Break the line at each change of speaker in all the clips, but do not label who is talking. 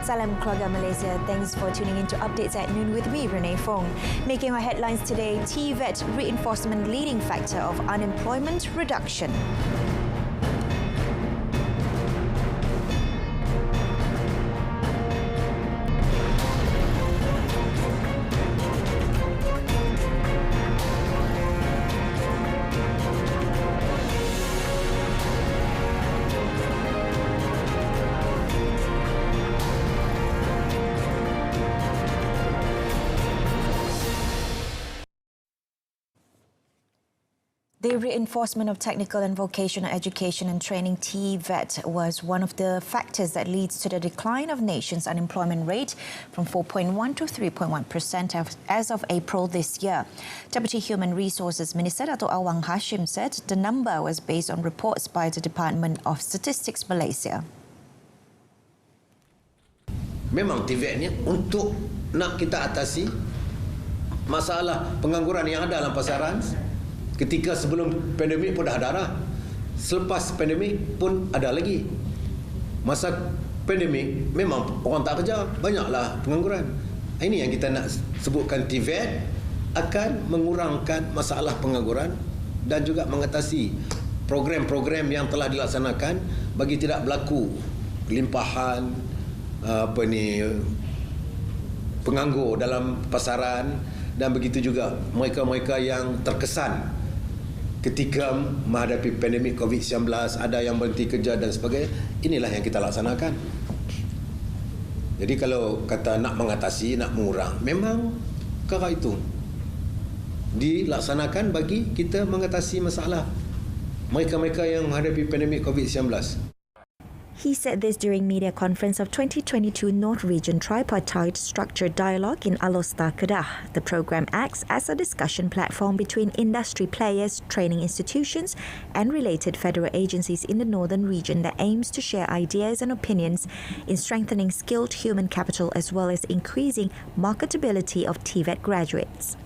Salam keluarga Malaysia. Thanks for tuning in to Updates at Noon with me, Renee Fong. Making our headlines today, TVET reinforcement leading factor of unemployment reduction. The reinforcement of technical and vocational education and training TVET was one of the factors that leads to the decline of nation's unemployment rate from 4.1 to 3.1% as of April this year. Deputy Human Resources Minister Dato' Awang Hashim said the number was based on reports by the Department of Statistics Malaysia.
Memang TVET ni untuk nak kita atasi masalah pengangguran yang ada dalam pasaran. Ketika sebelum pandemik pun dah ada dah. Selepas pandemik pun ada lagi. Masa pandemik memang orang tak kerja, banyaklah pengangguran. Ini yang kita nak sebutkan TVET akan mengurangkan masalah pengangguran dan juga mengatasi program-program yang telah dilaksanakan bagi tidak berlaku limpahan penganggur dalam pasaran dan begitu juga mereka-mereka yang terkesan ketika menghadapi pandemik COVID-19, ada yang berhenti kerja dan sebagainya. Inilah yang kita laksanakan. Jadi kalau kata nak mengatasi, nak mengurang, memang perkara itu dilaksanakan bagi kita mengatasi masalah mereka-mereka yang menghadapi pandemik COVID-19.
He said this during media conference of 2022 North Region Tripartite Structured Dialogue in Alostar, Kedah. The program acts as a discussion platform between industry players, training institutions and related federal agencies in the Northern Region that aims to share ideas and opinions in strengthening skilled human capital as well as increasing marketability of TVET graduates.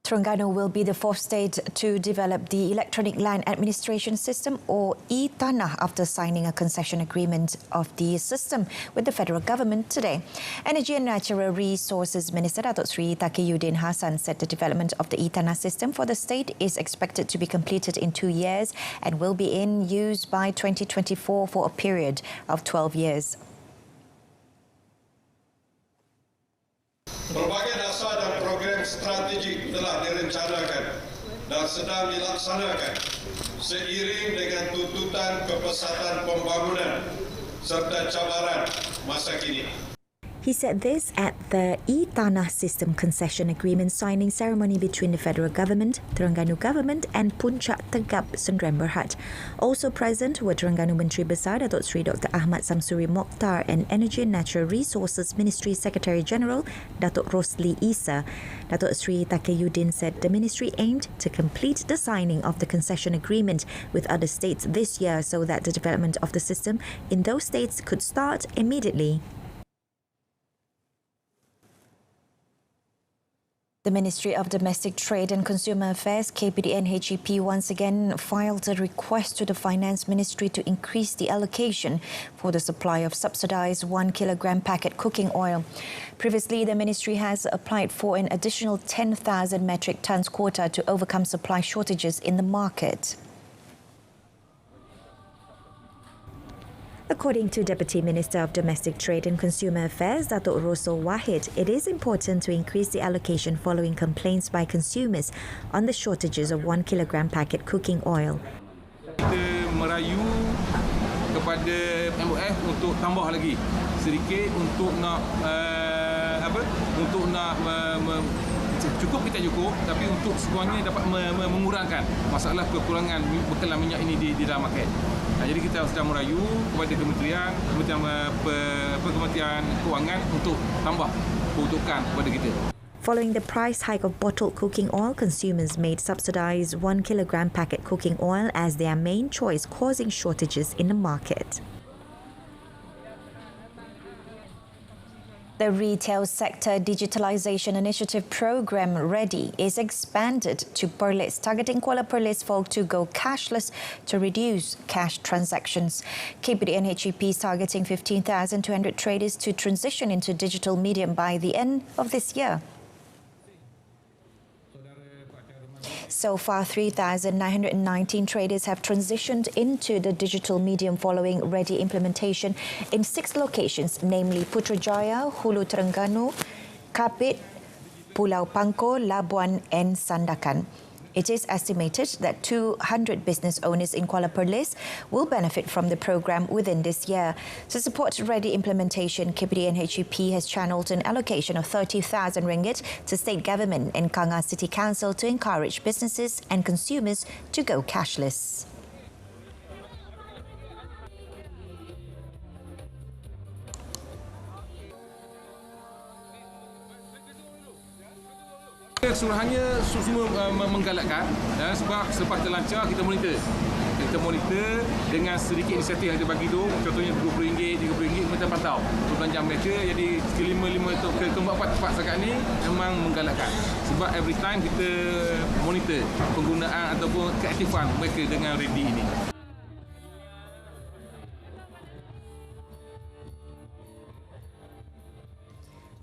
Terengganu will be the fourth state to develop the Electronic Land Administration System or e-Tanah after signing a concession agreement of the system with the federal government today. Energy and Natural Resources Minister Datuk Sri Takiyuddin Hassan said the development of the e-Tanah system for the state is expected to be completed in 2 years and will be in use by 2024 for a period of 12 years.
Berbagai dasar dan program strategik telah direncanakan dan sedang dilaksanakan seiring dengan tuntutan kepesatan pembangunan serta cabaran masa kini.
He said this at the e-Tanah System Concession Agreement signing ceremony between the federal government, Terengganu government and Puncak Tegap Sdn Bhd. Also present were Terengganu Menteri Besar Datuk Sri Dr. Ahmad Samsuri Mokhtar and Energy and Natural Resources Ministry Secretary General Datuk Rosli Isa. Datuk Sri Takiyuddin said the ministry aimed to complete the signing of the concession agreement with other states this year so that the development of the system in those states could start immediately. The Ministry of Domestic Trade and Consumer Affairs, KPDN-HEP, once again filed a request to the Finance Ministry to increase the allocation for the supply of subsidised 1 kilogram packet cooking oil. Previously, the ministry has applied for an additional 10,000 metric tonnes quota to overcome supply shortages in the market. According to Deputy Minister of Domestic Trade and Consumer Affairs, Datuk Rosul Wahid, it is important to increase the allocation following complaints by consumers on the shortages of 1 kilogram packet cooking oil.
Kita merayu kepada MOF untuk tambah lagi sedikit untuk nak cukup kita cukup, tapi untuk semuanya dapat mengurangkan masalah kekurangan bekalan minyak ini di dalam market. Jadi kita sedang merayu kepada Kementerian Kewangan untuk tambah peruntukan kepada kita.
Following the price hike of bottled cooking oil, consumers made subsidised 1 kilogram packet cooking oil as their main choice, causing shortages in the market. The Retail Sector Digitalisation Initiative Programme READY is expanded to Perlis, targeting Kuala Perlis folk to go cashless to reduce cash transactions. KPD and HEP is targeting 15,200 traders to transition into digital medium by the end of this year. So far, 3,919 traders have transitioned into the digital medium following READY implementation in 6 locations, namely Putrajaya, Hulu Terengganu, Kapit, Pulau Pangkor, Labuan and Sandakan. It is estimated that 200 business owners in Kuala Perlis will benefit from the program within this year. To support READY implementation, KPD and HEP has channeled an allocation of 30,000 ringgit to state government and Kangar City Council to encourage businesses and consumers to go cashless.
Keseluruhannya semua menggalakkan sebab selepas terlancar kita monitor dengan sedikit inisiatif yang kita bagi tu, contohnya RM20, RM30 kita pantau perbelanjaan mereka. Jadi kelima ke keempat tempat sekarang ni memang menggalakkan sebab every time kita monitor penggunaan ataupun keaktifan mereka dengan READY ini.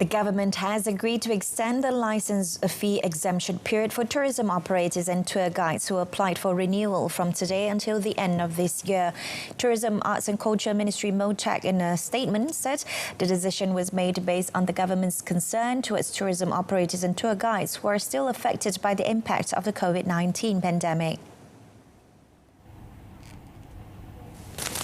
The government has agreed to extend the license fee exemption period for tourism operators and tour guides who applied for renewal from today until the end of this year. Tourism, Arts and Culture Ministry MOTAC in a statement said the decision was made based on the government's concern towards tourism operators and tour guides who are still affected by the impact of the COVID-19 pandemic.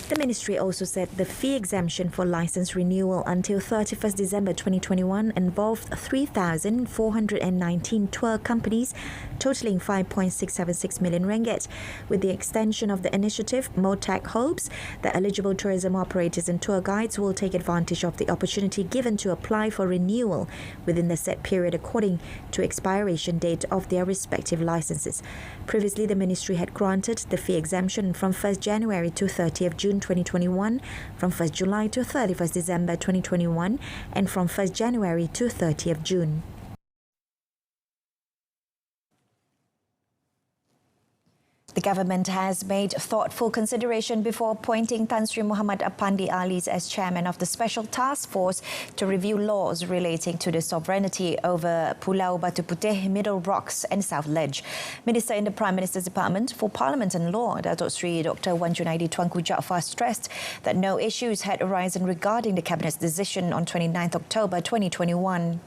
The ministry also said the fee exemption for license renewal until 31st December 2021 involved 3,419 tour companies totaling 5.676 million ringgit. With the extension of the initiative, MOTAC hopes that eligible tourism operators and tour guides will take advantage of the opportunity given to apply for renewal within the set period according to expiration date of their respective licenses. Previously, the ministry had granted the fee exemption from 1st January to 30th June 2021, from 1st July to 31st December 2021, and from 1st January to 30th June. The government has made thoughtful consideration before appointing Tan Sri Muhammad Apandi Alis as chairman of the Special Task Force to review laws relating to the sovereignty over Pulau Batu Putih, Middle Rocks and South Ledge. Minister in the Prime Minister's Department for Parliament and Law, Datuk Sri Dr. Wan Junaidi Tuanku Jaafar stressed that no issues had arisen regarding the Cabinet's decision on 29th October 2021.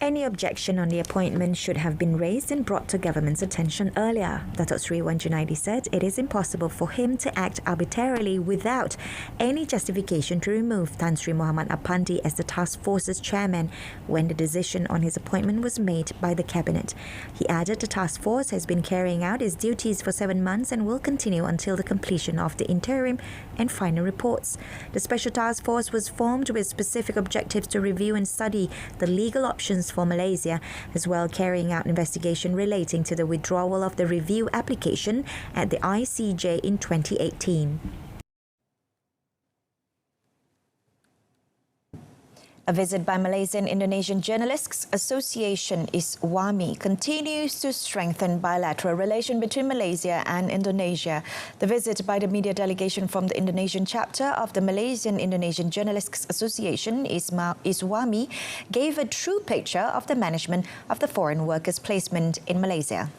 Any objection on the appointment should have been raised and brought to government's attention earlier. Datuk Sri Wan Junaidi said it is impossible for him to act arbitrarily without any justification to remove Tan Sri Muhammad Apandi as the task force's chairman when the decision on his appointment was made by the cabinet. He added the task force has been carrying out its duties for 7 months and will continue until the completion of the interim and final reports. The special task force was formed with specific objectives to review and study the legal options for Malaysia, as well carrying out investigation relating to the withdrawal of the review application at the ICJ in 2018. A visit by Malaysian Indonesian Journalists Association ISWAMI continues to strengthen bilateral relation between Malaysia and Indonesia. The visit by the media delegation from the Indonesian chapter of the Malaysian Indonesian Journalists Association ISWAMI gave a true picture of the management of the foreign workers placement in Malaysia.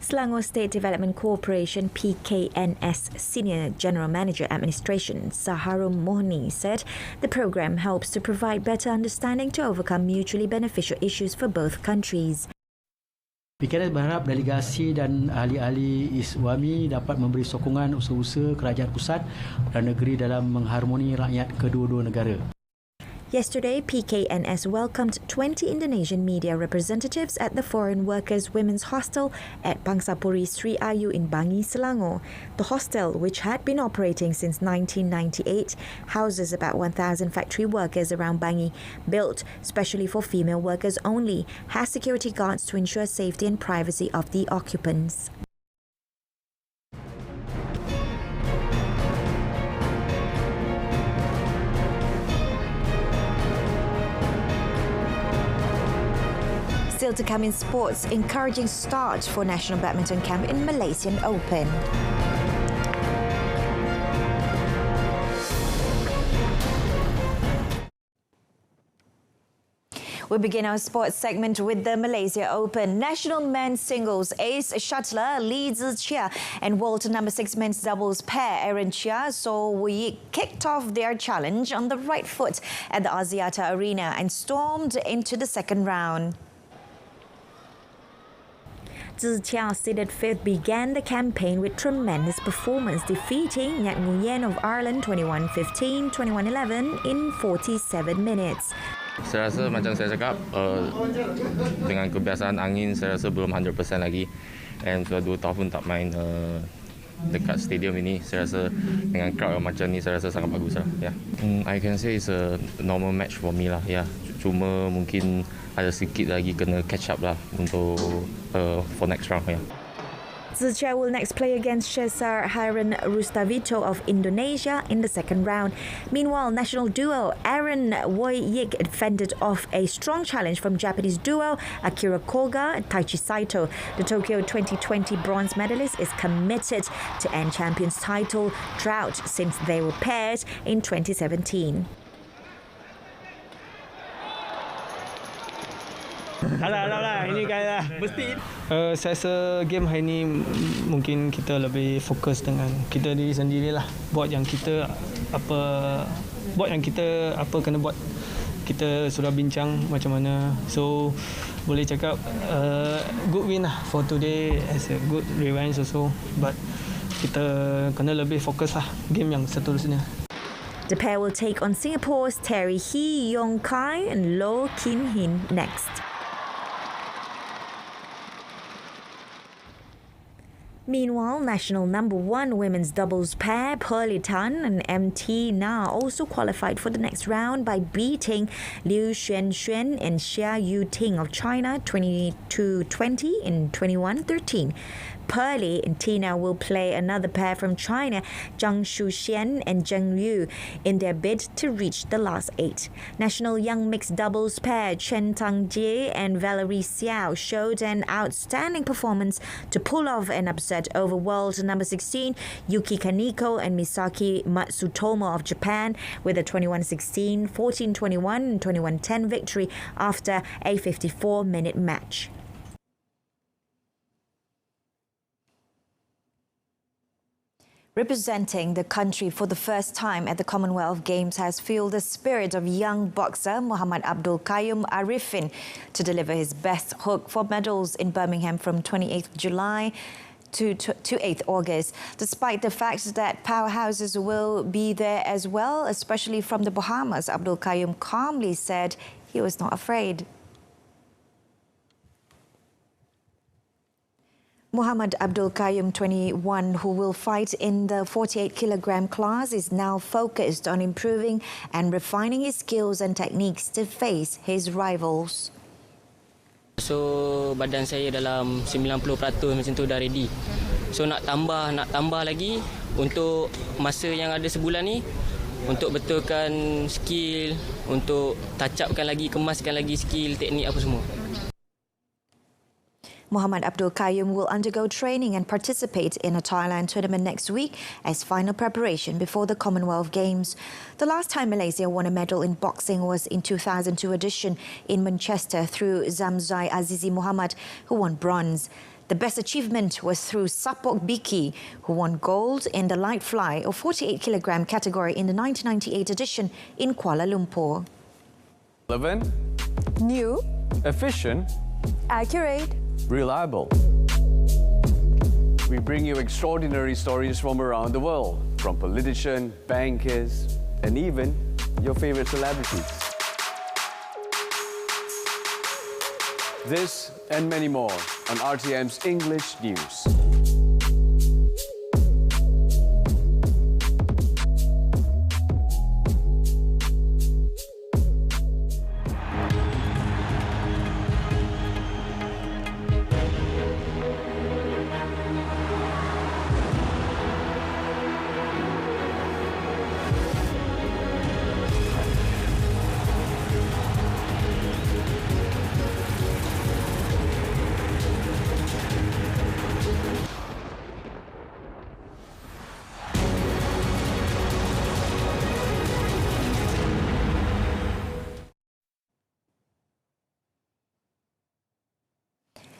Selangor State Development Corporation PKNS Senior General Manager Administration Saharum Mohni said the program helps to provide better understanding to overcome mutually beneficial issues for both countries.
PKNS berharap delegasi dan ahli-ahli ISWAMI dapat memberi sokongan usaha-usaha kerajaan pusat dan negeri dalam mengharmoni rakyat kedua-dua negara.
Yesterday, PKNS welcomed 20 Indonesian media representatives at the Foreign Workers Women's Hostel at Pangsapuri Sri Ayu in Bangi, Selangor. The hostel, which had been operating since 1998, houses about 1,000 factory workers around Bangi. Built specially for female workers only, has security guards to ensure safety and privacy of the occupants. Still to come in sports, encouraging start for national badminton camp in Malaysian Open. We begin our sports segment with the Malaysia Open. National men's singles ace shuttler Lee Zhi-Chia and world number 6 men's doubles pair Aaron Chia kicked off their challenge on the right foot at the Axiata Arena and stormed into the second round. Zhi-Chia, seeded 5th, began the campaign with tremendous performance, defeating Nhat Nguyen of Ireland 21-15, 21-11 in 47 minutes.
Saya rasa macam saya cakap, dengan kebiasaan angin saya rasa belum 100% lagi, and sudah 2 tahun tak main dekat stadium ini. Saya rasa dengan crowd macam ni saya rasa sangat bagus lah. Yeah. I can say it's a normal match for me lah. Yeah. Cuma mungkin ada sedikit lagi kena catch up lah untuk for next round. Yeah.
Zhi-Chia will next play against Cesar Hiren Rustavito of Indonesia in the second round. Meanwhile, national duo Aaron Woy-Yik fended off a strong challenge from Japanese duo Akira Koga and Taichi Saito. The Tokyo 2020 bronze medalist is committed to end champions title drought since they were paired in 2017.
Alah, ini kalah. Mesti. Saya rasa game hari ni mungkin kita lebih fokus dengan kita diri sendirilah. Buat yang kita kena buat. Kita sudah bincang macam mana. So boleh cakap good win lah for today, as a good revenge also. But kita kena lebih fokus lah game yang seterusnya.
The pair will take on Singapore's Terry Hee Yong Kai and Loh Kin Hin next. Meanwhile, national number 1 women's doubles pair Pearly Tan and MT Na also qualified for the next round by beating Liu Xuanxuan and Xia Yuting of China 22-20 and 21-13. Pearly and Tina will play another pair from China, Zhang Shuxian and Zheng Yu, in their bid to reach the last 8. National young mixed doubles pair Chen Tangjie and Valerie Xiao showed an outstanding performance to pull off an upset over world number 16 Yuki Kaneko and Misaki Matsutomo of Japan with a 21-16, 14-21 and 21-10 victory after a 54-minute match. Representing the country for the first time at the Commonwealth Games has fueled the spirit of young boxer Muhammad Abdul Qayyum Arifin to deliver his best hook for medals in Birmingham from 28th July to 8th August. Despite the fact that powerhouses will be there as well, especially from the Bahamas, Abdul Qayyum calmly said he was not afraid. Muhammad Abdul Qayyum, 21, who will fight in the 48-kilogram class, is now focused on improving and refining his skills and techniques to face his rivals.
So badan saya dalam 90% macam tu dah ready. So nak tambah lagi untuk masa yang ada sebulan ni, untuk betulkan skill, untuk touch upkan lagi, kemaskan lagi skill, teknik apa semua.
Muhammad Abdul Qayyum will undergo training and participate in a Thailand tournament next week as final preparation before the Commonwealth Games. The last time Malaysia won a medal in boxing was in 2002 edition in Manchester through Zamzai Azizi Muhammad, who won bronze. The best achievement was through Sapok Biki, who won gold in the light fly or 48-kilogram category in the 1998 edition in Kuala Lumpur.
Relevant,
New,
efficient,
accurate,
reliable. We bring you extraordinary stories from around the world, from politicians, bankers, and even your favorite celebrities. This and many more on RTM's English News.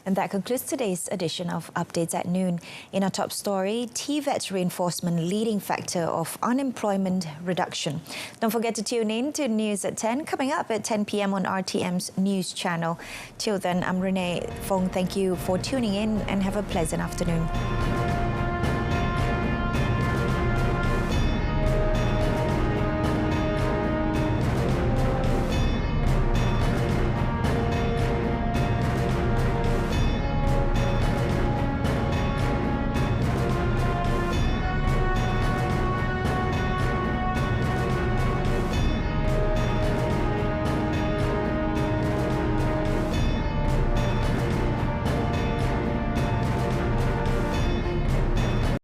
And that concludes today's edition of Updates at Noon. In our top story, TVET reinforcement leading factor of unemployment reduction. Don't forget to tune in to News at 10, coming up at 10 p.m. on RTM's News channel. Till then, I'm Renee Fong. Thank you for tuning in and have a pleasant afternoon.